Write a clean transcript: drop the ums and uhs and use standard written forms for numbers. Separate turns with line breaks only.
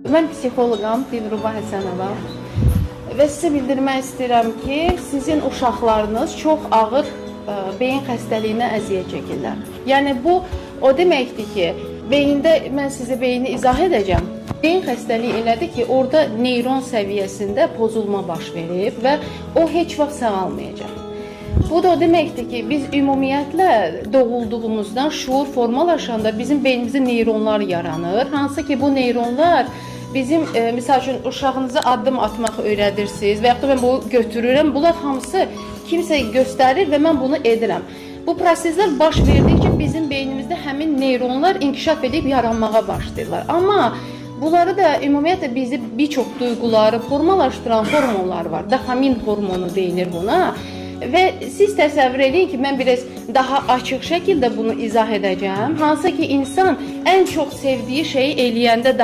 Mən psixoloqam, Dilruba Həsənova və sizə bildirmək istəyirəm ki, sizin uşaqlarınız çox ağır beyin xəstəliyinə əziyyət çəkirlər. Yəni bu o deməkdir ki, beyində mən sizə beyni izah edəcəm. Beyin xəstəliyi elədir ki, orada neyron səviyyəsində pozulma baş verib və o heç vaxt sağalmayacaq. Bu da o deməkdir ki, biz ümumiyyətlə doğulduğumuzdan şuur formalaşanda bizim beynimizdə neyronlar yaranır. Hansı ki, bu neyronlar bizim, misal üçün, uşağınıza addım atmaq öyrədirsiniz və yaxud da mən bunu götürürəm. Bunlar hamısı kimsə göstərir və mən bunu edirəm. Bu proseslər baş verdikcə bizim beynimizdə həmin neyronlar inkişaf edib yaranmağa başlayırlar. Amma bunları da ümumiyyətlə bizi bir çox duyğuları formalaşdıran hormonlar var. Dopamin hormonu deyilir buna. Və siz təsəvvür edin ki, mən biraz daha açıq şəkildə bunu izah edəcəm. Hansı ki, insan ən çox sevdiyi şeyi eləyəndə